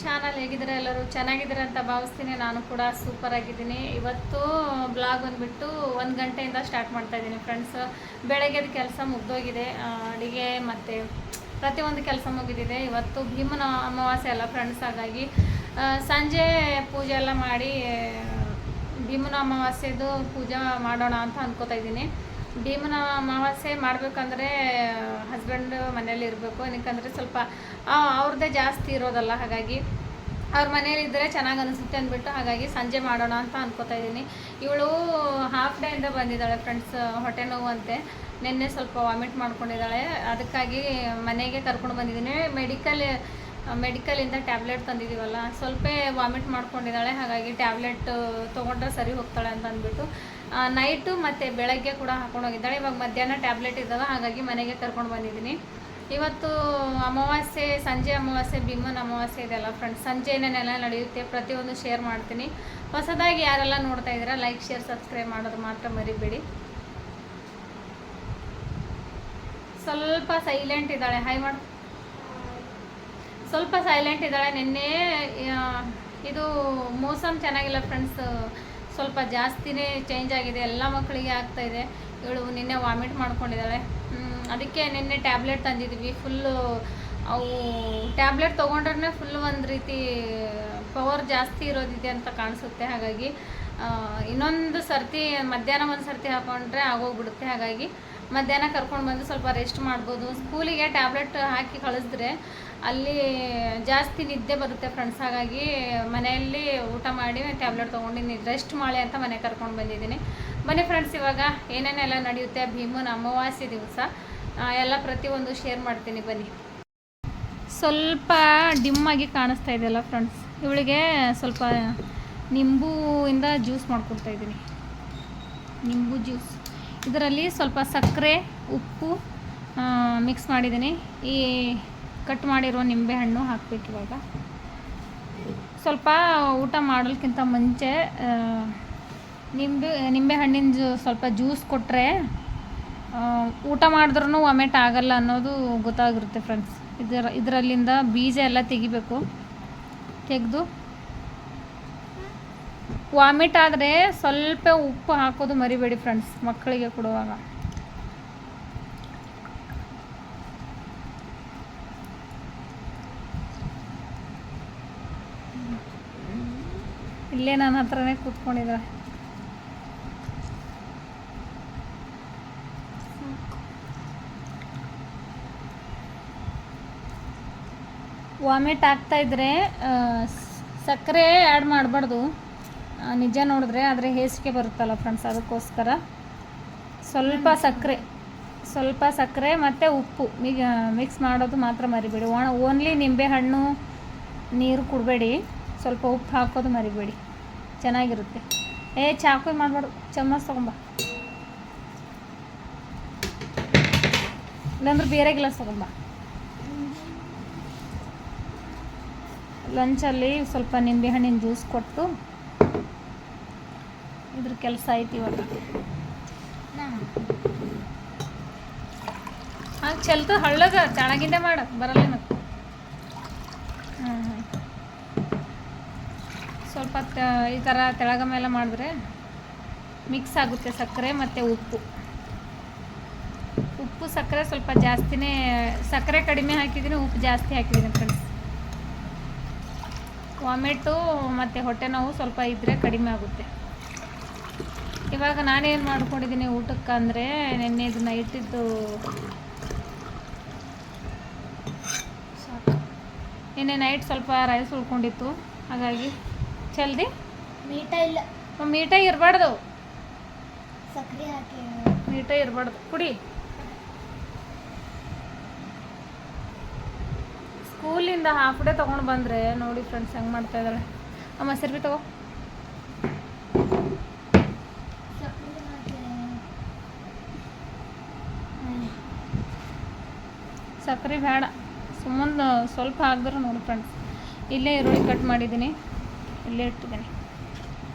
Channel. ಹೇಗಿದ್ದಾರೆ ಎಲ್ಲರೂ? ಚೆನ್ನಾಗಿದ್ದಾರೆ ಅಂತ ಭಾವಿಸ್ತೀನಿ. ನಾನು ಕೂಡ ಸೂಪರ್ ಆಗಿದ್ದೀನಿ. ಇವತ್ತು ಬ್ಲಾಗ್ ಬಂದುಬಿಟ್ಟು 1 ಗಂಟೆಯಿಂದ ಸ್ಟಾರ್ಟ್ ಮಾಡ್ತಾ ಇದ್ದೀನಿ ಫ್ರೆಂಡ್ಸ್. ಬೆಳಗ್ಗೆದ ಕೆಲಸ ಮುಗ್ದೋಗಿದೆ, ಅಡುಗೆ ಮತ್ತು ಪ್ರತಿಯೊಂದು ಕೆಲಸ ಮುಗಿದಿದೆ. ಇವತ್ತು ಭೀಮನ ಅಮಾವಾಸ್ಯೆ ಅಲ್ಲ ಫ್ರೆಂಡ್ಸ್, ಹಾಗಾಗಿ ಸಂಜೆ ಪೂಜೆ ಎಲ್ಲ ಮಾಡಿ ಭೀಮನ ಅಮಾವಾಸ್ಯೆದು ಪೂಜೆ ಮಾಡೋಣ ಅಂತ ಅಂದ್ಕೋತಾ ಇದ್ದೀನಿ. ಭೀಮನ ಅಮಾವಾಸ್ಯೆ ಮಾಡಬೇಕಂದ್ರೆ ಹಸ್ಬೆಂಡ್ ಮನೇಲಿ ಇರಬೇಕು, ಏನಕ್ಕಂದರೆ ಸ್ವಲ್ಪ ಅವ್ರದ್ದೇ ಜಾಸ್ತಿ ಇರೋದಲ್ಲ, ಹಾಗಾಗಿ ಅವ್ರ ಮನೇಲಿದ್ದರೆ ಚೆನ್ನಾಗಿ ಅನಿಸುತ್ತೆ ಅಂದ್ಬಿಟ್ಟು ಹಾಗಾಗಿ ಸಂಜೆ ಮಾಡೋಣ ಅಂತ ಅಂದ್ಕೋತಾ ಇದ್ದೀನಿ. ಇವಳು ಹಾಫ್ ಡೇಯಿಂದ ಬಂದಿದ್ದಾಳೆ ಫ್ರೆಂಡ್ಸ್, ಹೊಟ್ಟೆ ನೋವು ಅಂತೆ. ನಿನ್ನೆ ಸ್ವಲ್ಪ ವಾಮಿಟ್ ಮಾಡ್ಕೊಂಡಿದ್ದಾಳೆ, ಅದಕ್ಕಾಗಿ ಮನೆಗೆ ಕರ್ಕೊಂಡು ಬಂದಿದ್ದೀನಿ. ಮೆಡಿಕಲಿಂದ ಟ್ಯಾಬ್ಲೆಟ್ ತಂದಿದ್ದೀವಲ್ಲ, ಸ್ವಲ್ಪ ವಾಮಿಟ್ ಮಾಡ್ಕೊಂಡಿದ್ದಾಳೆ, ಹಾಗಾಗಿ ಟ್ಯಾಬ್ಲೆಟ್ ತೊಗೊಂಡ್ರೆ ಸರಿ ಹೋಗ್ತಾಳೆ ಅಂತ ಅಂದ್ಬಿಟ್ಟು ನೈಟು ಮತ್ತು ಬೆಳಗ್ಗೆ ಕೂಡ ಹಾಕೊಂಡು ಹೋಗಿದ್ದಾಳೆ. ಇವಾಗ ಮಧ್ಯಾಹ್ನ ಟ್ಯಾಬ್ಲೆಟ್ ಇದ್ದಾವೆ, ಹಾಗಾಗಿ ಮನೆಗೆ ಕರ್ಕೊಂಡು ಬಂದಿದ್ದೀನಿ. ಇವತ್ತು ಅಮಾವಾಸ್ಯೆ, ಸಂಜೆ ಅಮಾವಾಸ್ಯೆ, ಭೀಮನ ಅಮಾವಾಸ್ಯೆ ಇದೆಲ್ಲ ಫ್ರೆಂಡ್ಸ್. ಸಂಜೆ ಏನೇನೆಲ್ಲ ನಡೆಯುತ್ತೆ ಪ್ರತಿಯೊಂದು ಶೇರ್ ಮಾಡ್ತೀನಿ. ಹೊಸದಾಗಿ ಯಾರೆಲ್ಲ ನೋಡ್ತಾ ಇದ್ದೀರಾ ಲೈಕ್, ಶೇರ್, ಸಬ್ಸ್ಕ್ರೈಬ್ ಮಾಡೋದು ಮಾತ್ರ ಮರಿಬೇಡಿ. ಸ್ವಲ್ಪ ಸೈಲೆಂಟ್ ಇದ್ದಾಳೆ, ಹಾಯ್ ಮಾಡು. ಸ್ವಲ್ಪ ಸೈಲೆಂಟ್ ಇದ್ದಾಳೆ. ನಿನ್ನೆ ಇದು ಮೋಸಮ್ ಚೆನ್ನಾಗಿಲ್ಲ ಫ್ರೆಂಡ್ಸ್, ಸ್ವಲ್ಪ ಜಾಸ್ತಿನೇ ಚೇಂಜ್ ಆಗಿದೆ, ಎಲ್ಲ ಮಕ್ಕಳಿಗೆ ಆಗ್ತಾಯಿದೆ. ಇವಳು ನಿನ್ನೆ ವಾಮಿಟ್ ಮಾಡ್ಕೊಂಡಿದ್ದಾಳೆ, ಅದಕ್ಕೆ ನಿನ್ನೆ ಟ್ಯಾಬ್ಲೆಟ್ ತಂದಿದ್ವಿ. ಫುಲ್ಲು ಅವು ಟ್ಯಾಬ್ಲೆಟ್ ತೊಗೊಂಡ್ರೆ ಫುಲ್ ಒಂದು ರೀತಿ ಪವರ್ ಜಾಸ್ತಿ ಇರೋದಿದೆ ಅಂತ ಕಾಣಿಸುತ್ತೆ. ಹಾಗಾಗಿ ಇನ್ನೊಂದು ಸರ್ತಿ ಮಧ್ಯಾಹ್ನ ಒಂದು ಸರ್ತಿ ಹಾಕೊಂಡ್ರೆ ಆಗೋಗ್ಬಿಡುತ್ತೆ. ಹಾಗಾಗಿ ಮಧ್ಯಾಹ್ನ ಕರ್ಕೊಂಡು ಬಂದು ಸ್ವಲ್ಪ ರೆಸ್ಟ್ ಮಾಡ್ಬೋದು. ಸ್ಕೂಲಿಗೆ ಟ್ಯಾಬ್ಲೆಟ್ ಹಾಕಿ ಕಳಿಸಿದ್ರೆ ಅಲ್ಲಿ ಜಾಸ್ತಿ ನಿದ್ದೆ ಬರುತ್ತೆ ಫ್ರೆಂಡ್ಸ್, ಹಾಗಾಗಿ ಮನೆಯಲ್ಲಿ ಊಟ ಮಾಡಿ ಟ್ಯಾಬ್ಲೆಟ್ ತೊಗೊಂಡು ರೆಸ್ಟ್ ಮಾಡಿ ಅಂತ ಮನೆ ಕರ್ಕೊಂಡು ಬಂದಿದ್ದೀನಿ. ಬನ್ನಿ ಫ್ರೆಂಡ್ಸ್, ಇವಾಗ ಏನೇನೆಲ್ಲ ನಡೆಯುತ್ತೆ ಭೀಮನ ಅಮಾವಾಸ್ಯೆ ದಿವಸ ಎಲ್ಲ ಪ್ರತಿಯೊಂದು ಶೇರ್ ಮಾಡ್ತೀನಿ ಬನ್ನಿ. ಸ್ವಲ್ಪ ಡಿಮ್ಮಾಗಿ ಕಾಣಿಸ್ತಾ ಇದೆಯಲ್ಲ ಫ್ರೆಂಡ್ಸ್, ಇವಳಿಗೆ ಸ್ವಲ್ಪ ನಿಂಬುವಿಂದ ಜ್ಯೂಸ್ ಮಾಡ್ಕೊಡ್ತಾಯಿದ್ದೀನಿ. ನಿಂಬು ಜ್ಯೂಸ್, ಇದರಲ್ಲಿ ಸ್ವಲ್ಪ ಸಕ್ಕರೆ, ಉಪ್ಪು ಮಿಕ್ಸ್ ಮಾಡಿದ್ದೀನಿ. ಈ ಕಟ್ ಮಾಡಿರೋ ನಿಂಬೆಹಣ್ಣು ಹಾಕಬೇಕು. ಇವಾಗ ಸ್ವಲ್ಪ ಊಟ ಮಾಡೋಕ್ಕಿಂತ ಮುಂಚೆ ನಿಂಬೆಹಣ್ಣಿನ ಸ್ವಲ್ಪ ಜ್ಯೂಸ್ ಕೊಟ್ಟರೆ ಊಟ ಮಾಡಿದ್ರೂ ವಾಮಿಟ್ ಆಗಲ್ಲ ಅನ್ನೋದು ಗೊತ್ತಾಗಿರುತ್ತೆ ಫ್ರೆಂಡ್ಸ್. ಇದರಲ್ಲಿಂದ ಬೀಜ ಎಲ್ಲ ತೆಗಿಬೇಕು. ತೆಗೆದು ವಾಮಿಟ್ ಆದರೆ ಸ್ವಲ್ಪ ಉಪ್ಪು ಹಾಕೋದು ಮರಿಬೇಡಿ ಫ್ರೆಂಡ್ಸ್, ಮಕ್ಕಳಿಗೆ ಕೊಡುವಾಗ. ಇಲ್ಲೇ ನನ್ನ ಹತ್ರನೇ ಕೂತ್ಕೊಂಡಿದ್ದಾರೆ. ವಾಮಿಟ್ ಆಗ್ತಾಯಿದ್ರೆ ಸಕ್ಕರೆ ಆ್ಯಡ್ ಮಾಡಬಾರ್ದು, ನಿಜ ನೋಡಿದ್ರೆ, ಆದರೆ ಹೇಸಿಗೆ ಬರುತ್ತಲ್ಲ ಫ್ರೆಂಡ್ಸ್, ಅದಕ್ಕೋಸ್ಕರ ಸ್ವಲ್ಪ ಸಕ್ಕರೆ ಮತ್ತು ಉಪ್ಪು ಮಿಕ್ಸ್ ಮಾಡೋದು ಮಾತ್ರ ಮರಿಬೇಡಿ. ಓನ್ಲಿ ನಿಂಬೆಹಣ್ಣು ನೀರು ಕುಡಬೇಡಿ, ಸ್ವಲ್ಪ ಉಪ್ಪು ಹಾಕೋದು ಮರಿಬೇಡಿ, ಚೆನ್ನಾಗಿರುತ್ತೆ. ಚಾಕು ಮಾಡಬಾರ್ದು, ಚಮ್ಮಚ್ ತೊಗೊಂಬ, ಇಲ್ಲಾಂದ್ರೆ ಬೇರೆ ಗ್ಲಾಸ್ ತೊಗೊಂಬ. ಲಂಚಲ್ಲಿ ಸ್ವಲ್ಪ ನಿಂಬೆಹಣ್ಣಿನ ಜ್ಯೂಸ್ ಕೊಟ್ಟು ಇದ್ರ ಕೆಲಸ ಐತಿ ಇವಾಗ. ಹಾಗೆ ಚೆಲ್ತು ಹಳ್ಳಗ ತಳಗಿಂದೆ ಮಾಡಕ್ಕೆ ಬರಲ್ಲ ಮತ್ತು. ಸ್ವಲ್ಪ ಈ ಥರ ತೆಳಗ ಮೇಲೆ ಮಾಡಿದ್ರೆ ಮಿಕ್ಸ್ ಆಗುತ್ತೆ ಸಕ್ಕರೆ ಮತ್ತು ಉಪ್ಪು ಸಕ್ಕರೆ ಸ್ವಲ್ಪ ಜಾಸ್ತಿನೇ. ಸಕ್ಕರೆ ಕಡಿಮೆ ಹಾಕಿದ್ದೀನಿ, ಉಪ್ಪು ಜಾಸ್ತಿ ಹಾಕಿದ್ದೀನಿ ಫ್ರೆಂಡ್ಸ್. ವಾಮಿಟು ಮತ್ತು ಹೊಟ್ಟೆ ನೋವು ಸ್ವಲ್ಪ ಇದ್ದರೆ ಕಡಿಮೆ ಆಗುತ್ತೆ. ಇವಾಗ ನಾನೇನು ಮಾಡ್ಕೊಂಡಿದ್ದೀನಿ ಊಟಕ್ಕೆ ಅಂದರೆ, ನೆನ್ನೆದು ನೈಟಿದ್ದು ನಿನ್ನೆ ನೈಟ್ ಸ್ವಲ್ಪ ರೈಸ್ ಉಳ್ಕೊಂಡಿತ್ತು, ಹಾಗಾಗಿ ಜಲ್ದಿ ಮೀಠ ಇರಬಾರ್ದು, ಸಕ್ಕರೆ ಹಾಕಿ ಮೀಠ ಇರಬಾರ್ದು, ಕುಡಿ. ಸ್ಕೂಲಿಂದ ಹಾಫ್ ಡೇ ತೊಗೊಂಡು ಬಂದರೆ ನೋಡಿ ಫ್ರೆಂಡ್ಸ್ ಹೆಂಗೆ ಮಾಡ್ತಾ ಇದ್ದಾಳೆ. ಅಮ್ಮ ಸರ್ಬಿ ತಗೋ. ಸಕ್ಕರೆ ಬೇಡ, ಸುಮ್ಮನೆ ಸ್ವಲ್ಪ ಹಾಕಿದ್ರೆ ನೋಡಿ ಫ್ರೆಂಡ್ಸ್. ಇಲ್ಲೇ ಈರುಳ್ಳಿ ಕಟ್ ಮಾಡಿದ್ದೀನಿ, ಇಲ್ಲೇ ಇಟ್ಟಿದ್ದೀನಿ.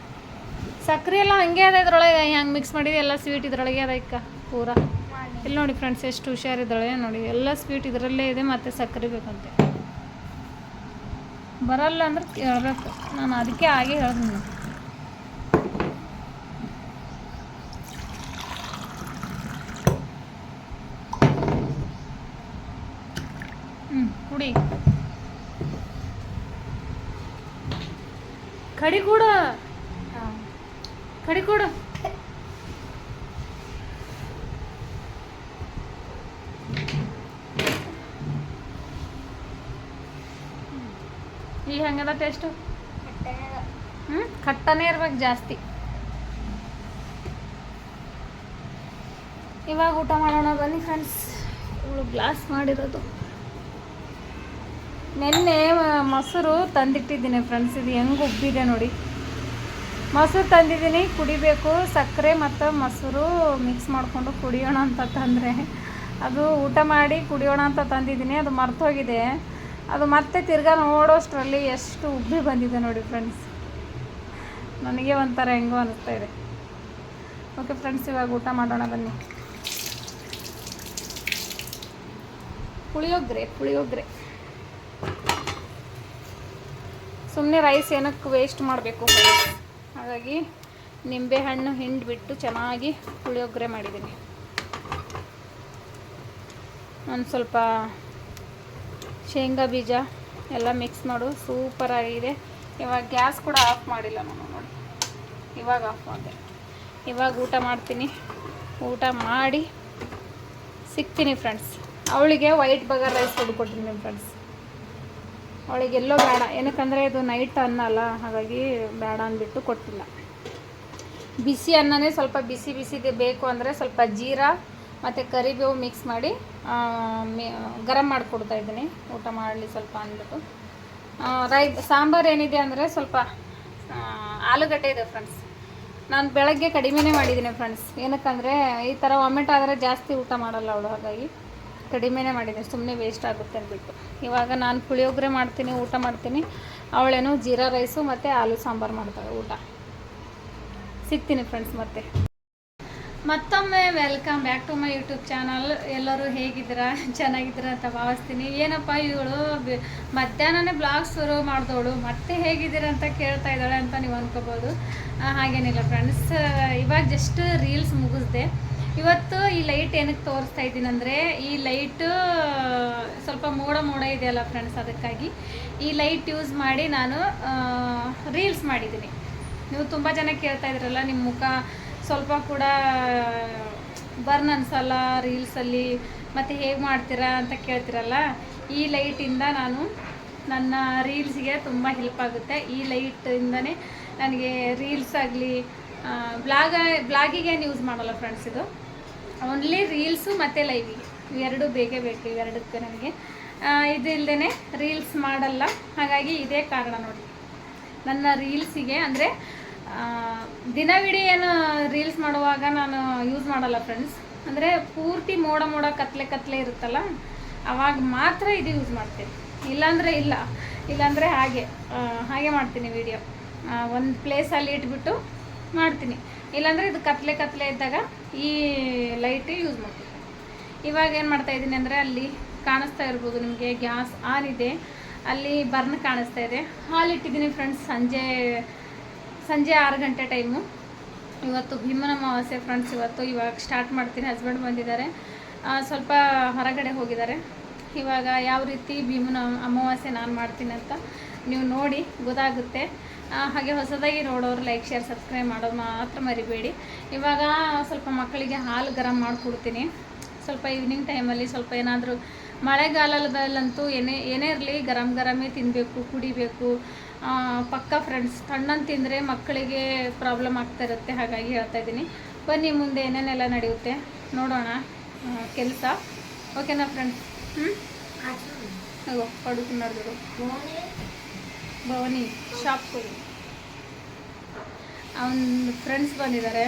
ಸಕ್ಕರೆ ಎಲ್ಲ ಹಂಗೆ ಅದ, ಇದ್ರೊಳಗೆ ಹೆಂಗೆ ಮಿಕ್ಸ್ ಮಾಡಿದೆ ಎಲ್ಲ ಸ್ವೀಟ್ ಇದರೊಳಗೆ ಅದ ಇಕ್ಕ ಪೂರ. ಇಲ್ಲಿ ನೋಡಿ ಫ್ರೆಂಡ್ಸ್ ಎಷ್ಟು ಹುಷಾರಿದ್ದಾಳೆ ನೋಡಿ, ಎಲ್ಲ ಸ್ವೀಟ್ ಇದರಲ್ಲೇ ಇದೆ, ಮತ್ತು ಸಕ್ಕರೆ ಬೇಕಂತೆ. ಬರಲ್ಲ ಅಂದ್ರೆ ಕೇಳಬೇಕು. ನಾನು ಅದಕ್ಕೆ ಹಾಗೆ ಹೇಳ್ತೀನಿ. ಕುಡಿ ಕಡಿ ಕೂಡ ಕಡಿ ಕೊಡು. ಈಗ ಹೆಂಗದ ಟೇಸ್ಟು? ಖಟ್ಟನೇ ಇರ್ಬೇಕು ಜಾಸ್ತಿ. ಇವಾಗ ಊಟ ಮಾಡೋಣ ಬನ್ನಿ ಫ್ರೆಂಡ್ಸ್. ಇವಳು ಗ್ಲಾಸ್ ಮಾಡಿರೋದು. ನೆನ್ನೆ ಮೊಸರು ತಂದಿಟ್ಟಿದ್ದೀನಿ ಫ್ರೆಂಡ್ಸ್. ಇದು ಹೆಂಗೆ ಉಬ್ಬಿದೆ ನೋಡಿ. ಮೊಸರು ತಂದಿದ್ದೀನಿ, ಕುಡಿಬೇಕು. ಸಕ್ಕರೆ ಮತ್ತು ಮೊಸರು ಮಿಕ್ಸ್ ಮಾಡಿಕೊಂಡು ಕುಡಿಯೋಣ ಅಂತ ತಂದರೆ ಅದು ಊಟ ಮಾಡಿ ಕುಡಿಯೋಣ ಅಂತ ತಂದಿದ್ದೀನಿ. ಅದು ಮರ್ತೋಗಿದೆ. ಅದು ಮತ್ತೆ ತಿರ್ಗಾ ನೋಡೋಷ್ಟರಲ್ಲಿ ಎಷ್ಟು ಉಬ್ಬಿ ಬಂದಿದೆ ನೋಡಿ ಫ್ರೆಂಡ್ಸ್. ನನಗೆ ಒಂಥರ ಹೆಂಗೋ ಅನ್ನಿಸ್ತಾ ಇದೆ. ಓಕೆ ಫ್ರೆಂಡ್ಸ್, ಇವಾಗ ಊಟ ಮಾಡೋಣ ಬನ್ನಿ. ಪುಳಿಯೋಗರೆ ಸುಮ್ಮನೆ ರೈಸ್ ಏನಕ್ಕೆ ವೇಸ್ಟ್ ಮಾಡಬೇಕು, ಹಾಗಾಗಿ ನಿಂಬೆಹಣ್ಣು ಹಿಂಡಿಬಿಟ್ಟು ಚೆನ್ನಾಗಿ ಪುಳಿಯೋಗರೆ ಮಾಡಿದ್ದೀನಿ. ಒಂದು ಸ್ವಲ್ಪ ಶೇಂಗಾ ಬೀಜ ಎಲ್ಲ ಮಿಕ್ಸ್ ಮಾಡು. ಸೂಪರಾಗಿದೆ. ಇವಾಗ ಗ್ಯಾಸ್ ಕೂಡ ಆಫ್ ಮಾಡಿಲ್ಲ ನಾನು ನೋಡಿ. ಇವಾಗ ಆಫ್ ಮಾಡಿದೆ. ಇವಾಗ ಊಟ ಮಾಡ್ತೀನಿ. ಊಟ ಮಾಡಿ ಸಿಗ್ತೀನಿ ಫ್ರೆಂಡ್ಸ್. ಅವಳಿಗೆ ವೈಟ್ ಬಗರ್ ರೈಸ್ ಕೊಟ್ಟಿದ್ದೀನಿ ಫ್ರೆಂಡ್ಸ್. ಅವಳಿಗೆ ಎಲ್ಲೋ ಬೇಡ, ಏನಕ್ಕಂದರೆ ಇದು ನೈಟ್ ಅನ್ನ ಅಲ್ಲ, ಹಾಗಾಗಿ ಬೇಡ ಅಂದ್ಬಿಟ್ಟು ಕೊಟ್ಟಿಲ್ಲ. ಬಿಸಿ ಅನ್ನನೇ ಸ್ವಲ್ಪ ಬಿಸಿದೆ ಬೇಕು ಅಂದರೆ ಸ್ವಲ್ಪ ಜೀರಾ ಮತ್ತು ಕರಿಬೇವು ಮಿಕ್ಸ್ ಮಾಡಿ ಗರಂ ಮಾಡಿಕೊಡ್ತಾ ಇದ್ದೀನಿ, ಊಟ ಮಾಡಲಿ ಸ್ವಲ್ಪ ಅಂದ್ಬಿಟ್ಟು. ಸಾಂಬಾರು ಏನಿದೆ ಅಂದರೆ ಸ್ವಲ್ಪ ಆಲೂಗಡ್ಡೆ ಇದೆ ಫ್ರೆಂಡ್ಸ್. ನಾನು ಬೆಳಗ್ಗೆ ಕಡಿಮೆನೇ ಮಾಡಿದ್ದೀನಿ ಫ್ರೆಂಡ್ಸ್. ಏನಕ್ಕಂದರೆ ಈ ಥರ ವಾಮಿಟ್ ಆದರೆ ಜಾಸ್ತಿ ಊಟ ಮಾಡಲ್ಲ ಅವಳು, ಹಾಗಾಗಿ ಕಡಿಮೆನೇ ಮಾಡಿದ್ದೀನಿ, ಸುಮ್ಮನೆ ವೇಸ್ಟ್ ಆಗುತ್ತೆ ಅಂದ್ಬಿಟ್ಟು. ಇವಾಗ ನಾನು ಪುಳಿಯೋಗರೆ ಮಾಡ್ತೀನಿ, ಊಟ ಮಾಡ್ತೀನಿ. ಅವಳೇನು ಜೀರಾ ರೈಸು ಮತ್ತು ಆಲೂ ಸಾಂಬಾರು ಮಾಡ್ತಾಳೆ ಊಟ. ಸಿಗ್ತೀನಿ ಫ್ರೆಂಡ್ಸ್ ಮತ್ತೆ. ಮತ್ತೊಮ್ಮೆ welcome back to my YouTube channel. ಎಲ್ಲರೂ ಹೇಗಿದ್ದೀರಾ? ಚೆನ್ನಾಗಿದ್ದೀರಾ ಅಂತ ಭಾವಿಸ್ತೀನಿ. ಏನಪ್ಪ ಇವಳು ಮಧ್ಯಾಹ್ನನೇ ಬ್ಲಾಗ್ ಶುರು ಮಾಡಿದವಳು ಮತ್ತೆ ಹೇಗಿದ್ದೀರಾ ಅಂತ ಕೇಳ್ತಾ ಇದ್ದಾಳೆ ಅಂತ ನೀವು ಅಂದ್ಕೋಬೋದು. ಹಾಗೇನಿಲ್ಲ ಫ್ರೆಂಡ್ಸ್, ಇವಾಗ ಜಸ್ಟ್ ರೀಲ್ಸ್ ಮುಗಿಸ್ದೆ. ಇವತ್ತು ಈ ಲೈಟ್ ಏನಕ್ಕೆ ತೋರಿಸ್ತಾ ಇದ್ದೀನಿ ಅಂದರೆ, ಈ ಲೈಟು ಸ್ವಲ್ಪ ಮೋಡ ಇದೆಯಲ್ಲ ಫ್ರೆಂಡ್ಸ್, ಅದಕ್ಕಾಗಿ ಈ ಲೈಟ್ ಯೂಸ್ ಮಾಡಿ ನಾನು ರೀಲ್ಸ್ ಮಾಡಿದ್ದೀನಿ. ನೀವು ತುಂಬ ಜನ ಕೇಳ್ತಾ ಇದ್ರಲ್ಲ, ನಿಮ್ಮ ಮುಖ ಸ್ವಲ್ಪ ಕೂಡ ಬರ್ನ್ ಅನ್ಸಲ್ಲ ರೀಲ್ಸಲ್ಲಿ, ಮತ್ತು ಹೇಗೆ ಮಾಡ್ತೀರಾ ಅಂತ ಕೇಳ್ತಿರಲ್ಲ. ಈ ಲೈಟಿಂದ ನಾನು ನನ್ನ ರೀಲ್ಸ್ಗೆ ತುಂಬ ಹೆಲ್ಪ್ ಆಗುತ್ತೆ. ಈ ಲೈಟಿಂದನೇ ನನಗೆ ರೀಲ್ಸ್ ಆಗಲಿ ಬ್ಲಾಗಿಗೇನು ಯೂಸ್ ಮಾಡಲ್ಲ ಫ್ರೆಂಡ್ಸ್. ಇದು ಓನ್ಲಿ ರೀಲ್ಸು ಮತ್ತು ಲೈವಿಗೆ, ಇವೆರಡು ಬೇಕೇ ಬೇಕು. ಇವೆರಡಕ್ಕೆ ನನಗೆ ಇದು ಇಲ್ಲದೇ ರೀಲ್ಸ್ ಮಾಡಲ್ಲ. ಹಾಗಾಗಿ ಇದೇ ಕಾರಣ ನೋಡಿ. ನನ್ನ ರೀಲ್ಸಿಗೆ ಅಂದರೆ ದಿನವಿಡೀ ಏನು ರೀಲ್ಸ್ ಮಾಡುವಾಗ ನಾನು ಯೂಸ್ ಮಾಡಲ್ಲ ಫ್ರೆಂಡ್ಸ್. ಅಂದರೆ ಪೂರ್ತಿ ಮೋಡ ಕತ್ಲೆ ಇರುತ್ತಲ್ಲ, ಆವಾಗ ಮಾತ್ರ ಇದು ಯೂಸ್ ಮಾಡ್ತೀನಿ. ಇಲ್ಲಾಂದರೆ ಹಾಗೆ ಮಾಡ್ತೀನಿ ವಿಡಿಯೋ. ಒಂದು ಪ್ಲೇಸಲ್ಲಿ ಇಟ್ಬಿಟ್ಟು ಮಾಡ್ತೀನಿ. ಇಲ್ಲಾಂದರೆ ಇದು ಕತ್ಲೆ ಇದ್ದಾಗ ಈ ಲೈಟ್ ಯೂಸ್ ಮಾಡ್ತೀನಿ. ಇವಾಗ ಏನು ಮಾಡ್ತಾಯಿದ್ದೀನಿ ಅಂದರೆ, ಅಲ್ಲಿ ಕಾಣಿಸ್ತಾ ಇರ್ಬೋದು ನಿಮಗೆ, ಗ್ಯಾಸ್ ಆನ್ ಇದೆ, ಅಲ್ಲಿ ಬರ್ನ್ ಕಾಣಿಸ್ತಾ ಇದೆ. ಹಾಲಿಟ್ಟಿದ್ದೀನಿ ಫ್ರೆಂಡ್ಸ್. ಸಂಜೆ 6 ಗಂಟೆ ಟೈಮು. ಇವತ್ತು ಭೀಮನ ಅಮಾವಾಸ್ಯೆ ಫ್ರೆಂಡ್ಸ್. ಇವಾಗ ಸ್ಟಾರ್ಟ್ ಮಾಡ್ತೀನಿ. ಹಸ್ಬೆಂಡ್ ಬಂದಿದ್ದಾರೆ, ಸ್ವಲ್ಪ ಹೊರಗಡೆ ಹೋಗಿದ್ದಾರೆ. ಇವಾಗ ಯಾವ ರೀತಿ ಭೀಮನ ಅಮಾವಾಸ್ಯೆ ನಾನು ಮಾಡ್ತೀನಿ ಅಂತ ನೀವು ನೋಡಿ ಗೊತ್ತಾಗುತ್ತೆ. ಹಾಗೆ ಹೊಸದಾಗಿ ನೋಡೋರು ಲೈಕ್, ಶೇರ್, ಸಬ್ಸ್ಕ್ರೈಬ್ ಮಾಡೋದು ಮಾತ್ರ ಮರಿಬೇಡಿ. ಇವಾಗ ಸ್ವಲ್ಪ ಮಕ್ಕಳಿಗೆ ಹಾಲು ಗರಂ ಮಾಡಿಕೊಡ್ತೀನಿ. ಸ್ವಲ್ಪ ಈವ್ನಿಂಗ್ ಟೈಮಲ್ಲಿ ಸ್ವಲ್ಪ ಏನಾದರೂ, ಮಳೆಗಾಲದಲ್ಲಂತೂ ಏನೇ ಇರಲಿ ಗರಮೇ ತಿನ್ನಬೇಕು, ಕುಡಿಬೇಕು ಪಕ್ಕ ಫ್ರೆಂಡ್ಸ್. ತಣ್ಣನ್ನು ತಿಂದರೆ ಮಕ್ಕಳಿಗೆ ಪ್ರಾಬ್ಲಮ್ ಆಗ್ತಾ ಇರುತ್ತೆ, ಹಾಗಾಗಿ ಹೇಳ್ತಾ ಇದ್ದೀನಿ. ಬನ್ನಿ ಮುಂದೆ ಏನೇನೆಲ್ಲ ನಡೆಯುತ್ತೆ ನೋಡೋಣ ಕೆಲಸ. ಓಕೆನಾ ಫ್ರೆಂಡ್ಸ್? ಪಡುಕು ನಡೆದ್ರು ಭವನಿ ಶಾಪ್ ಅವನ ಫ್ರೆಂಡ್ಸ್ ಬಂದಿದ್ದಾರೆ,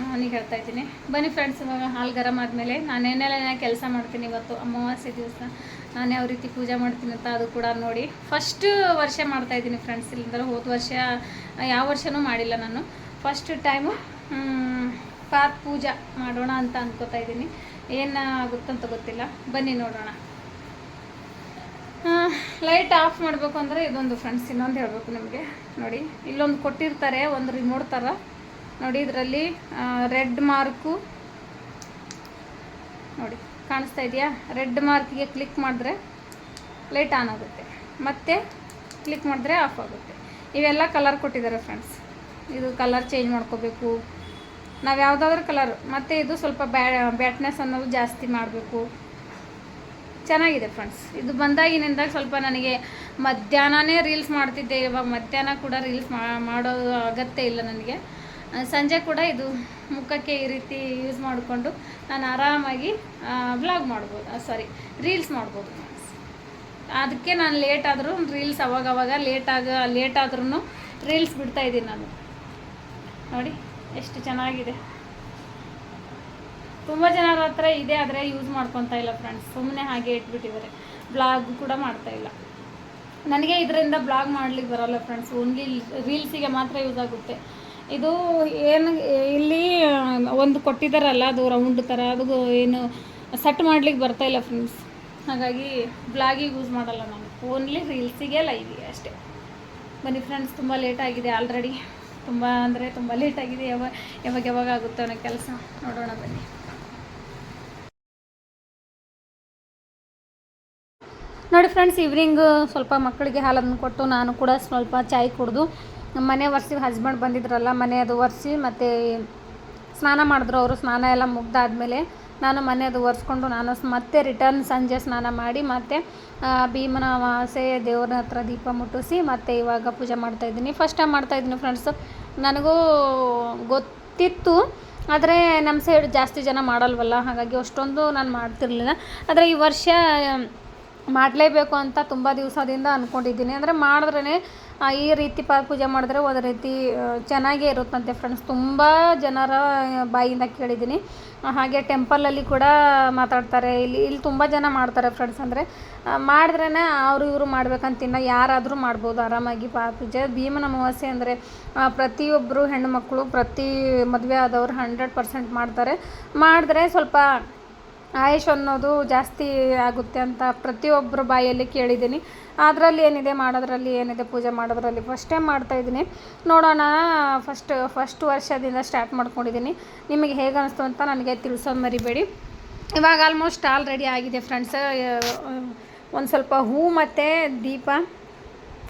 ಅವನಿಗೆ ಹೇಳ್ತಾ ಇದ್ದೀನಿ. ಬನ್ನಿ ಫ್ರೆಂಡ್ಸ್, ಇವಾಗ ಹಾಲು ಗರಂ ಆದಮೇಲೆ ನಾನೇನೆಲ್ಲ ಕೆಲಸ ಮಾಡ್ತೀನಿ. ಇವತ್ತು ಅಮಾವಾಸ್ಯೆ ದಿವಸ ನಾನು ಯಾವ ರೀತಿ ಪೂಜೆ ಮಾಡ್ತೀನಿ ಅಂತ ಅದು ಕೂಡ ನೋಡಿ. ಫಸ್ಟ್ ವರ್ಷ ಮಾಡ್ತಾಯಿದ್ದೀನಿ ಫ್ರೆಂಡ್ಸ್. ಇಲ್ಲಂದ್ರೆ ಹೋದ ವರ್ಷ ಯಾವ ವರ್ಷವೂ ಮಾಡಿಲ್ಲ ನಾನು. ಫಸ್ಟ್ ಟೈಮು ಪಾತ್ ಪೂಜೆ ಮಾಡೋಣ ಅಂತ ಅನ್ಕೋತಾ ಇದ್ದೀನಿ. ಏನು ಆಗುತ್ತಂತ ಗೊತ್ತಿಲ್ಲ. ಬನ್ನಿ ನೋಡೋಣ. ಲೈಟ್ ಆಫ್ ಮಾಡಬೇಕು ಅಂದರೆ ಇದೊಂದು ಫ್ರೆಂಡ್ಸ್ ಇನ್ನೊಂದು ಹೇಳಬೇಕು ನಿಮಗೆ. ನೋಡಿ ಇಲ್ಲೊಂದು ಕೊಟ್ಟಿರ್ತಾರೆ ಒಂದು ರಿಮೋಟ್ ಥರ. ನೋಡಿ ಇದರಲ್ಲಿ ರೆಡ್ ಮಾರ್ಕು ನೋಡಿ ಕಾಣಿಸ್ತಾ ಇದೆಯಾ? ರೆಡ್ ಮಾರ್ಕಿಗೆ ಕ್ಲಿಕ್ ಮಾಡಿದ್ರೆ ಲೈಟ್ ಆನ್ ಆಗುತ್ತೆ, ಮತ್ತು ಕ್ಲಿಕ್ ಮಾಡಿದ್ರೆ ಆಫ್ ಆಗುತ್ತೆ. ಇವೆಲ್ಲ ಕಲರ್ ಕೊಟ್ಟಿದ್ದಾರೆ ಫ್ರೆಂಡ್ಸ್. ಇದು ಕಲರ್ ಚೇಂಜ್ ಮಾಡ್ಕೋಬೇಕು ನಾವು ಯಾವುದಾದ್ರೂ ಕಲರ್. ಮತ್ತು ಇದು ಸ್ವಲ್ಪ ಬ್ಯಾಟ್ನೆಸ್ ಅನ್ನೋದು ಜಾಸ್ತಿ ಮಾಡಬೇಕು. ಚೆನ್ನಾಗಿದೆ ಫ್ರೆಂಡ್ಸ್. ಇದು ಬಂದಾಗಿನಿಂದ ಸ್ವಲ್ಪ ನನಗೆ ಮಧ್ಯಾಹ್ನನೇ ರೀಲ್ಸ್ ಮಾಡ್ತಿದ್ದೆ. ಇವಾಗ ಮಧ್ಯಾಹ್ನ ಕೂಡ ರೀಲ್ಸ್ ಮಾಡೋ ಅಗತ್ಯ ಇಲ್ಲ ನನಗೆ. ಸಂಜೆ ಕೂಡ ಇದು ಮುಖಕ್ಕೆ ಈ ರೀತಿ ಯೂಸ್ ಮಾಡಿಕೊಂಡು ನಾನು ಆರಾಮಾಗಿ ವ್ಲಾಗ್ ಮಾಡ್ಬೋದು, ರೀಲ್ಸ್ ಮಾಡ್ಬೋದು ಫ್ರೆಂಡ್ಸ್. ಅದಕ್ಕೆ ನಾನು ಲೇಟ್ ಆದರೂ ರೀಲ್ಸ್ ಅವಾಗವಾಗ ಲೇಟ್ ಆದ್ರೂ ರೀಲ್ಸ್ ಬಿಡ್ತಾಯಿದ್ದೀನಿ ನಾನು. ನೋಡಿ ಎಷ್ಟು ಚೆನ್ನಾಗಿದೆ. ತುಂಬ ಜನರ ಹತ್ರ ಇದೆ, ಆದರೆ ಯೂಸ್ ಮಾಡ್ಕೊತಾ ಇಲ್ಲ ಫ್ರೆಂಡ್ಸ್. ಸುಮ್ಮನೆ ಹಾಗೆ ಇಟ್ಬಿಟ್ಟಿದ್ದಾರೆ. ಬ್ಲಾಗ್ ಕೂಡ ಮಾಡ್ತಾಯಿಲ್ಲ. ನನಗೆ ಇದರಿಂದ ಬ್ಲಾಗ್ ಮಾಡ್ಲಿಕ್ಕೆ ಬರೋಲ್ಲ ಫ್ರೆಂಡ್ಸ್. ಓನ್ಲಿ ರೀಲ್ಸಿಗೆ ಮಾತ್ರ ಯೂಸ್ ಆಗುತ್ತೆ. ಇದು ಏನು ಇಲ್ಲಿ ಒಂದು ಕೊಟ್ಟಿದ್ದಾರಲ್ಲ, ಅದು ರೌಂಡ್ ಥರ, ಅದು ಏನು ಸೆಟ್ ಮಾಡ್ಲಿಕ್ಕೆ ಬರ್ತಾಯಿಲ್ಲ ಫ್ರೆಂಡ್ಸ್. ಹಾಗಾಗಿ ಬ್ಲಾಗಿಗೆ ಯೂಸ್ ಮಾಡಲ್ಲ ನಾನು. ಓನ್ಲಿ ರೀಲ್ಸಿಗೆ ಲೈವಿಗೆ ಅಷ್ಟೇ. ಬನ್ನಿ ಫ್ರೆಂಡ್ಸ್, ತುಂಬ ಲೇಟ್ ಆಗಿದೆ ಆಲ್ರೆಡಿ. ತುಂಬ ಅಂದರೆ ತುಂಬ ಲೇಟ್ ಆಗಿದೆ. ಯಾವಾಗ ಆಗುತ್ತೆ ಅನ್ನೋ ಕೆಲಸ ನೋಡೋಣ ಬನ್ನಿ. ನೋಡಿ ಫ್ರೆಂಡ್ಸ್, ಈವ್ನಿಂಗ್ ಸ್ವಲ್ಪ ಮಕ್ಕಳಿಗೆ ಹಾಲನ್ನು ಕೊಟ್ಟು ನಾನು ಕೂಡ ಸ್ವಲ್ಪ ಚಾಯ್ ಕುಡಿದು ಮನೆ ಒರೆಸಿ, ಹಸ್ಬೆಂಡ್ ಬಂದಿದ್ರಲ್ಲ ಮನೆ ಅದು ಒರೆಸಿ, ಮತ್ತು ಸ್ನಾನ ಮಾಡಿದ್ರು ಅವರು. ಸ್ನಾನ ಎಲ್ಲ ಮುಗ್ದಾದ್ಮೇಲೆ ನಾನು ಮನೆ ಅದು ಒರೆಸ್ಕೊಂಡು ನಾನು ಮತ್ತೆ ರಿಟರ್ನ್ ಸಂಜೆ ಸ್ನಾನ ಮಾಡಿ ಮತ್ತೆ ಭೀಮನ ಅಮಾವಾಸ್ಯೆ ದೇವ್ರ ಹತ್ರ ದೀಪ ಮುಟ್ಟಿಸಿ ಮತ್ತೆ ಇವಾಗ ಪೂಜೆ ಮಾಡ್ತಾಯಿದ್ದೀನಿ. ಫಸ್ಟ್ ಟೈಮ್ ಮಾಡ್ತಾಯಿದ್ದೀನಿ ಫ್ರೆಂಡ್ಸ್. ನನಗೂ ಗೊತ್ತಿತ್ತು, ಆದರೆ ನಮ್ಮ ಸೈಡ್ ಜಾಸ್ತಿ ಜನ ಮಾಡಲ್ವಲ್ಲ, ಹಾಗಾಗಿ ಅಷ್ಟೊಂದು ನಾನು ಮಾಡ್ತಿರ್ಲಿಲ್ಲ. ಆದರೆ ಈ ವರ್ಷ ಮಾಡಲೇಬೇಕು ಅಂತ ತುಂಬ ದಿವಸದಿಂದ ಅಂದ್ಕೊಂಡಿದ್ದೀನಿ. ಅಂದರೆ ಮಾಡಿದ್ರೇ ಈ ರೀತಿ ಪೂಜೆ ಮಾಡಿದ್ರೆ ಒಂದು ರೀತಿ ಚೆನ್ನಾಗೇ ಇರುತ್ತಂತೆ ಫ್ರೆಂಡ್ಸ್. ತುಂಬ ಜನರ ಬಾಯಿಂದ ಕೇಳಿದ್ದೀನಿ. ಹಾಗೆ ಟೆಂಪಲಲ್ಲಿ ಕೂಡ ಮಾತಾಡ್ತಾರೆ. ಇಲ್ಲಿ ತುಂಬ ಜನ ಮಾಡ್ತಾರೆ ಫ್ರೆಂಡ್ಸ್. ಅಂದರೆ ಮಾಡಿದ್ರೇ ಅವರು ಇವರು ಮಾಡ್ಬೇಕಂತಿಲ್ಲ, ಯಾರಾದರೂ ಮಾಡ್ಬೋದು ಆರಾಮಾಗಿ ಪೂಜೆ. ಭೀಮನ ಅಮಾವಾಸ್ಯೆ ಅಂದರೆ ಪ್ರತಿಯೊಬ್ಬರು ಹೆಣ್ಣುಮಕ್ಕಳು, ಪ್ರತಿ ಮದುವೆ ಆದವರು 100% ಮಾಡ್ತಾರೆ. ಮಾಡಿದ್ರೆ ಸ್ವಲ್ಪ ಆಯುಷ್ ಅನ್ನೋದು ಜಾಸ್ತಿ ಆಗುತ್ತೆ ಅಂತ ಪ್ರತಿಯೊಬ್ಬರ ಬಾಯಲ್ಲಿ ಕೇಳಿದ್ದೀನಿ. ಅದರಲ್ಲಿ ಏನಿದೆ, ಮಾಡೋದ್ರಲ್ಲಿ ಏನಿದೆ, ಪೂಜೆ ಮಾಡೋದ್ರಲ್ಲಿ ಫಸ್ಟ್ ಟೈಮ್ ಮಾಡ್ತಾಯಿದ್ದೀನಿ. ನೋಡೋಣ. ಫಸ್ಟ್ ವರ್ಷದಿಂದ ಸ್ಟಾರ್ಟ್ ಮಾಡ್ಕೊಂಡಿದ್ದೀನಿ. ನಿಮಗೆ ಹೇಗೆ ಅನಿಸ್ತು ಅಂತ ನನಗೆ ತಿಳಿಸೋದು ಮರಿಬೇಡಿ. ಇವಾಗ ಆಲ್ಮೋಸ್ಟ್ ಆಲ್ ರೆಡಿ ಆಗಿದೆ ಫ್ರೆಂಡ್ಸ್. ಒಂದು ಸ್ವಲ್ಪ ಹೂ ಮತ್ತು ದೀಪ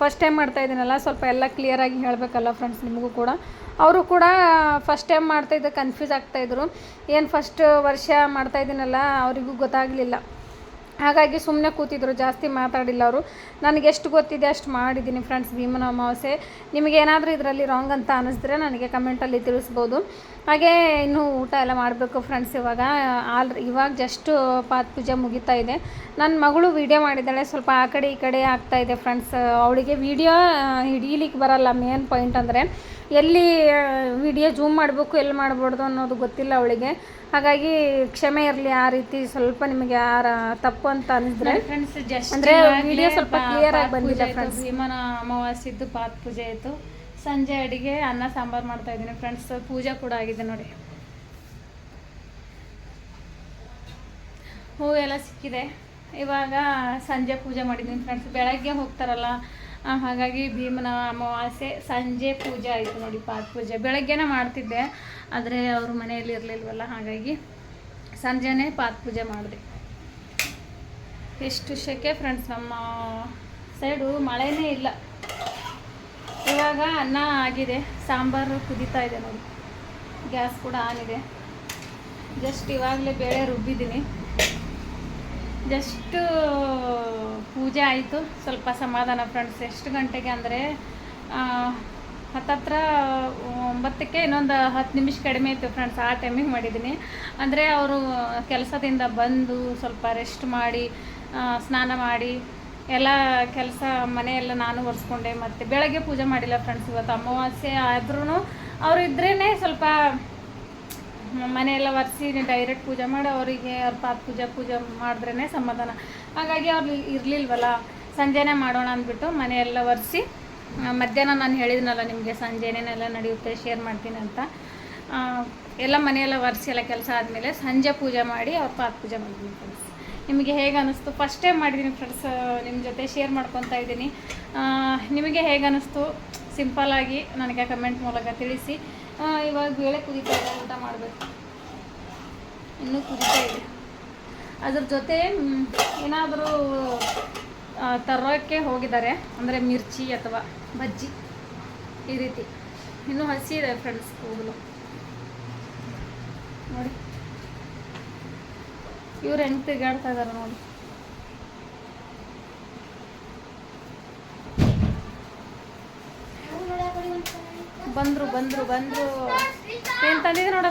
ಫಸ್ಟ್ ಟೈಮ್ ಮಾಡ್ತಾಯಿದ್ದೀನಲ್ಲ, ಸ್ವಲ್ಪ ಎಲ್ಲ ಕ್ಲಿಯರಾಗಿ ಹೇಳಬೇಕಲ್ಲ ಫ್ರೆಂಡ್ಸ್ ನಿಮಗೂ ಕೂಡ. ಅವರು ಕೂಡ ಫಸ್ಟ್ ಟೈಮ್ ಮಾಡ್ತಾಯಿದ್ದೆ, ಕನ್ಫ್ಯೂಸ್ ಆಗ್ತಾಯಿದ್ರು. ಏನು ಫಸ್ಟ್ ವರ್ಷ ಮಾಡ್ತಾಯಿದ್ದೀನಲ್ಲ, ಅವರಿಗೂ ಗೊತ್ತಾಗಲಿಲ್ಲ. ಹಾಗಾಗಿ ಸುಮ್ಮನೆ ಕೂತಿದ್ರು, ಜಾಸ್ತಿ ಮಾತಾಡಿಲ್ಲ ಅವರು. ನನಗೆ ಎಷ್ಟು ಗೊತ್ತಿದೆ ಅಷ್ಟು ಮಾಡಿದ್ದೀನಿ ಫ್ರೆಂಡ್ಸ್ ಭೀಮನ ಅಮಾವಾಸ್ಯೆ. ನಿಮಗೇನಾದರೂ ಇದರಲ್ಲಿ ರಾಂಗ್ ಅಂತ ಅನ್ನಿಸಿದ್ರೆ ನನಗೆ ಕಮೆಂಟಲ್ಲಿ ತಿಳಿಸ್ಬೋದು. ಹಾಗೆ ಇನ್ನೂ ಊಟ ಎಲ್ಲ ಮಾಡಬೇಕು ಫ್ರೆಂಡ್ಸ್. ಇವಾಗ ಜಸ್ಟು ಪೂಜೆ ಮುಗಿತಾ ಇದೆ. ನನ್ನ ಮಗಳು ವೀಡಿಯೋ ಮಾಡಿದ್ದಾಳೆ, ಸ್ವಲ್ಪ ಆ ಕಡೆ ಈ ಕಡೆ ಆಗ್ತಾಯಿದೆ ಫ್ರೆಂಡ್ಸ್. ಅವಳಿಗೆ ವೀಡಿಯೋ ಹಿಡೀಲಿಕ್ಕೆ ಬರಲ್ಲ. ಮೇನ್ ಪಾಯಿಂಟ್ ಅಂದರೆ ಎಲ್ಲಿ ವಿಡಿಯೋ ಜೂಮ್ ಮಾಡಬೇಕು, ಎಲ್ಲಿ ಮಾಡ್ಬಾರ್ದು ಅನ್ನೋದು ಗೊತ್ತಿಲ್ಲ ಅವಳಿಗೆ. ಹಾಗಾಗಿ ಕ್ಷಮೆ ಇರಲಿ. ಆ ರೀತಿ ಸ್ವಲ್ಪ ನಿಮಗೆ ಯಾರ ತಪ್ಪು ಅಂತ ಅನ್ನಿಸಿದ್ರೆ ಫ್ರೆಂಡ್ಸ್, ಜಸ್ಟ್ ಅಂದರೆ ವಿಡಿಯೋ ಸ್ವಲ್ಪ ಕ್ಲಿಯರ್ ಆಗಿ ಬಂದಿಲ್ಲ ಫ್ರೆಂಡ್ಸ್. ಭೀಮನ ಅಮಾವಾಸ್ಯೆದ್ದು ಪಾತ್ ಪೂಜೆ ಆಯಿತು. ಸಂಜೆ ಅಡಿಗೆ ಅನ್ನ ಸಾಂಬಾರು ಮಾಡ್ತಾ ಇದ್ದೀನಿ ಫ್ರೆಂಡ್ಸ್. ಪೂಜೆ ಕೂಡ ಆಗಿದೆ ನೋಡಿ. ಹೂವು ಎಲ್ಲ ಸಿಕ್ಕಿದೆ. ಇವಾಗ ಸಂಜೆ ಪೂಜೆ ಮಾಡಿದ್ದೀನಿ ಫ್ರೆಂಡ್ಸ್. ಬೆಳಗ್ಗೆ ಹೋಗ್ತಾರಲ್ಲ, ಹಾಗಾಗಿ ಭೀಮನ ಅಮಾವಾಸ್ಯೆ ಸಂಜೆ ಪೂಜೆ ಆಯಿತು ನೋಡಿ. ಪಾತ್ ಪೂಜೆ ಬೆಳಗ್ಗೆನೇ ಮಾಡ್ತಿದ್ದೆ, ಆದರೆ ಅವರು ಮನೆಯಲ್ಲಿ ಇರಲಿಲ್ವಲ್ಲ, ಹಾಗಾಗಿ ಸಂಜೆನೇ ಪಾತ್ ಪೂಜೆ ಮಾಡಿದೆ. ಎಷ್ಟು ಶೆಕೆ ಫ್ರೆಂಡ್ಸ್, ನಮ್ಮ ಸೈಡು ಮಳೆನೇ ಇಲ್ಲ. ಇವಾಗ ಅನ್ನ ಆಗಿದೆ, ಸಾಂಬಾರು ಕುದೀತಾ ಇದೆ ನೋಡಿ. ಗ್ಯಾಸ್ ಕೂಡ ಆನ್ ಇದೆ. ಜಸ್ಟ್ ಇವಾಗಲೇ ಬೇಳೆ ರುಬ್ಬಿದ್ದೀನಿ. ಜಸ್ಟ್ ಪೂಜೆ ಆಯಿತು, ಸ್ವಲ್ಪ ಸಮಾಧಾನ ಫ್ರೆಂಡ್ಸ್. ಎಷ್ಟು ಗಂಟೆಗೆ ಅಂದರೆ ಹತ್ತತ್ರ 9ಕ್ಕೆ ಇನ್ನೊಂದು 10 ನಿಮಿಷ ಕಡಿಮೆ ಇತ್ತು ಫ್ರೆಂಡ್ಸ್. ಆ ಟೈಮಿಗೆ ಮಾಡಿದ್ದೀನಿ. ಅಂದರೆ ಅವರು ಕೆಲಸದಿಂದ ಬಂದು ಸ್ವಲ್ಪ ರೆಸ್ಟ್ ಮಾಡಿ ಸ್ನಾನ ಮಾಡಿ ಎಲ್ಲ ಕೆಲಸ ಮನೆಯೆಲ್ಲ ನಾನು ಒರೆಸ್ಕೊಂಡೆ. ಮತ್ತು ಬೆಳಗ್ಗೆ ಪೂಜೆ ಮಾಡಿಲ್ಲ ಫ್ರೆಂಡ್ಸ್. ಇವತ್ತು ಅಮಾವಾಸ್ಯೆ ಆದ್ರೂ ಅವರು ಇದ್ರೇ ಸ್ವಲ್ಪ ಮನೆಯೆಲ್ಲ ಒರೆಸಿ ಡೈರೆಕ್ಟ್ ಪೂಜೆ ಮಾಡಿ ಅವರಿಗೆ ಪಾತ್ ಪೂಜೆ ಮಾಡಿದ್ರೇ ಸಮಾಧಾನ. ಹಾಗಾಗಿ ಅವ್ರು ಇರಲಿಲ್ವಲ್ಲ, ಸಂಜೆನೇ ಮಾಡೋಣ ಅಂದ್ಬಿಟ್ಟು ಮನೆಯೆಲ್ಲ ಒರೆಸಿ ಮಧ್ಯಾಹ್ನ ನಾನು ಹೇಳಿದ್ನಲ್ಲ ನಿಮಗೆ ಸಂಜೆನೇನೆಲ್ಲ ನಡೆಯುತ್ತೆ ಶೇರ್ ಮಾಡ್ತೀನಿ ಅಂತ. ಎಲ್ಲ ಮನೆಯೆಲ್ಲ ಒರೆಸಿ ಎಲ್ಲ ಕೆಲಸ ಆದಮೇಲೆ ಸಂಜೆ ಪೂಜೆ ಮಾಡಿ ಅವ್ರು ಪಾತ್ ಪೂಜೆ ಮಾಡ್ತೀನಿ ಫ್ರೆಂಡ್ಸ್. ನಿಮಗೆ ಹೇಗೆ ಅನ್ನಿಸ್ತು? ಫಸ್ಟ್ ಟೈಮ್ ಮಾಡಿದ್ದೀನಿ ಫ್ರೆಂಡ್ಸ್, ನಿಮ್ಮ ಜೊತೆ ಶೇರ್ ಮಾಡ್ಕೊತಾ ಇದ್ದೀನಿ. ನಿಮಗೆ ಹೇಗೆ ಅನ್ನಿಸ್ತು ಸಿಂಪಲ್ಲಾಗಿ ನನಗೆ ಕಮೆಂಟ್ ಮೂಲಕ ತಿಳಿಸಿ. ಇವಾಗ ಬೇಳೆ ಕುದೀತಾ ಇದೆ, ಊಟ ಮಾಡಬೇಕು. ಇನ್ನೂ ಕುದೀತಾ ಇದೆ. ಅದ್ರ ಜೊತೆ ಏನಾದರೂ ತರೋಕ್ಕೆ ಹೋಗಿದ್ದಾರೆ, ಅಂದರೆ ಮಿರ್ಚಿ ಅಥವಾ ಬಜ್ಜಿ ಈ ರೀತಿ. ಇನ್ನೂ ಹಸಿ ಇದೆ ಫ್ರೆಂಡ್ಸ್ ಕೂದಲು ನೋಡಿ. ಇವ್ರು ಹೆಂಗೆ ತಿರುಗಾಡ್ತಾ ಇದ್ದಾರೆ ನೋಡಿ. ಬಂದರು ಬಂದರು ಬಂದರು. ಏನು ತಂದಿದೆ ನೋಡು,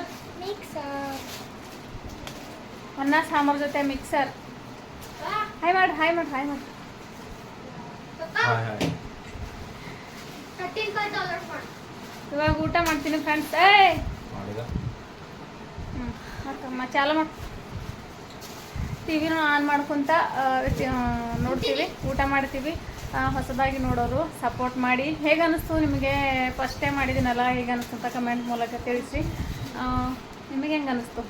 ಅನ್ನ ಸಾಂಬಾರು ಜೊತೆ ಮಿಕ್ಸರ್. ಹಾಯ್ ಮಾಡಿ ಹಾಯ್ ಮಾಡಿ ಹಾಯ್ ಮಾಡಿ. ಇವಾಗ ಊಟ ಮಾಡ್ತೀನಿ ಫ್ರೆಂಡ್ಸ್. ಅಕ್ಕಮ್ಮ ಚಾಲು ಮಾಡಿ. ಟಿವಿನೂ ಆನ್ ಮಾಡ್ಕೊತ ನೋಡ್ತೀವಿ, ಊಟ ಮಾಡ್ತೀವಿ. ಹೊಸದಾಗಿ ನೋಡೋರು ಸಪೋರ್ಟ್ ಮಾಡಿ. ಹೇಗೆ ಅನ್ನಿಸ್ತು ನಿಮಗೆ? ಫಸ್ಟ್ ಟೈಮ್ ಮಾಡಿದ್ದೀನಲ್ಲ, ಹೇಗೆ ಅನ್ನಿಸ್ತು ಅಂತ ಕಮೆಂಟ್ ಮೂಲಕ ತಿಳಿಸಿ. ನಿಮಗೆ ಹೆಂಗೆ ಅನ್ನಿಸ್ತು?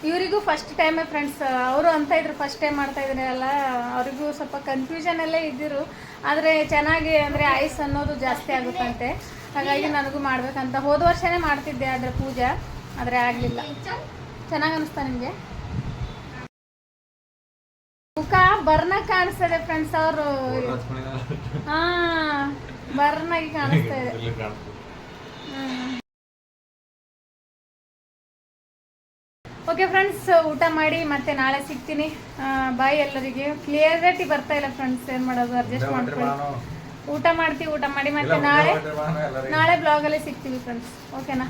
ಇವರಿಗೂ ಫಸ್ಟ್ ಟೈಮೇ ಫ್ರೆಂಡ್ಸ್. ಅವರು ಅಂತ ಇದ್ರು ಫಸ್ಟ್ ಟೈಮ್ ಮಾಡ್ತಾ ಇದ್ದೀನಲ್ಲ, ಅವರಿಗೂ ಸ್ವಲ್ಪ ಕನ್ಫ್ಯೂಷನಲ್ಲೇ ಇದ್ದಿರು. ಆದರೆ ಚೆನ್ನಾಗಿ, ಅಂದರೆ ಐಸ್ ಅನ್ನೋದು ಜಾಸ್ತಿ ಆಗುತ್ತಂತೆ, ಹಾಗಾಗಿ ನನಗೂ ಮಾಡ್ಬೇಕಂತ ಹೋದ ವರ್ಷನೇ ಮಾಡ್ತಿದ್ದೆ ಆದರೆ ಪೂಜೆ, ಆದರೆ ಆಗಲಿಲ್ಲ. ಚೆನ್ನಾಗಿ ಅನ್ನಿಸ್ತಾ ನಿಮಗೆ? ಮುಖ ಬರ್ನ ಕಾಣಿಸ್ತದೆ ಫ್ರೆಂಡ್ಸ್. ಅವರು ಬರ್ನಾಗಿ ಕಾಣಿಸ್ತಾ ಇದೆ. ಓಕೆ ಫ್ರೆಂಡ್ಸ್, ಊಟ ಮಾಡಿ ಮತ್ತೆ ನಾಳೆ ಸಿಗ್ತೀನಿ. ಬಾಯ್ ಎಲ್ಲರಿಗೆ. ಕ್ಲಿಯರಿಟಿ ಬರ್ತಾ ಇಲ್ಲ ಫ್ರೆಂಡ್ಸ್, ಏನು ಮಾಡೋದು, ಅಡ್ಜಸ್ಟ್ ಮಾಡ್ಕೊಳ್ಳಿ. ಊಟ ಮಾಡ್ತೀವಿ, ಊಟ ಮಾಡಿ ಮತ್ತೆ ನಾಳೆ ಬ್ಲಾಗಲ್ಲಿ ಸಿಗ್ತೀವಿ ಫ್ರೆಂಡ್ಸ್. ಓಕೆನಾ?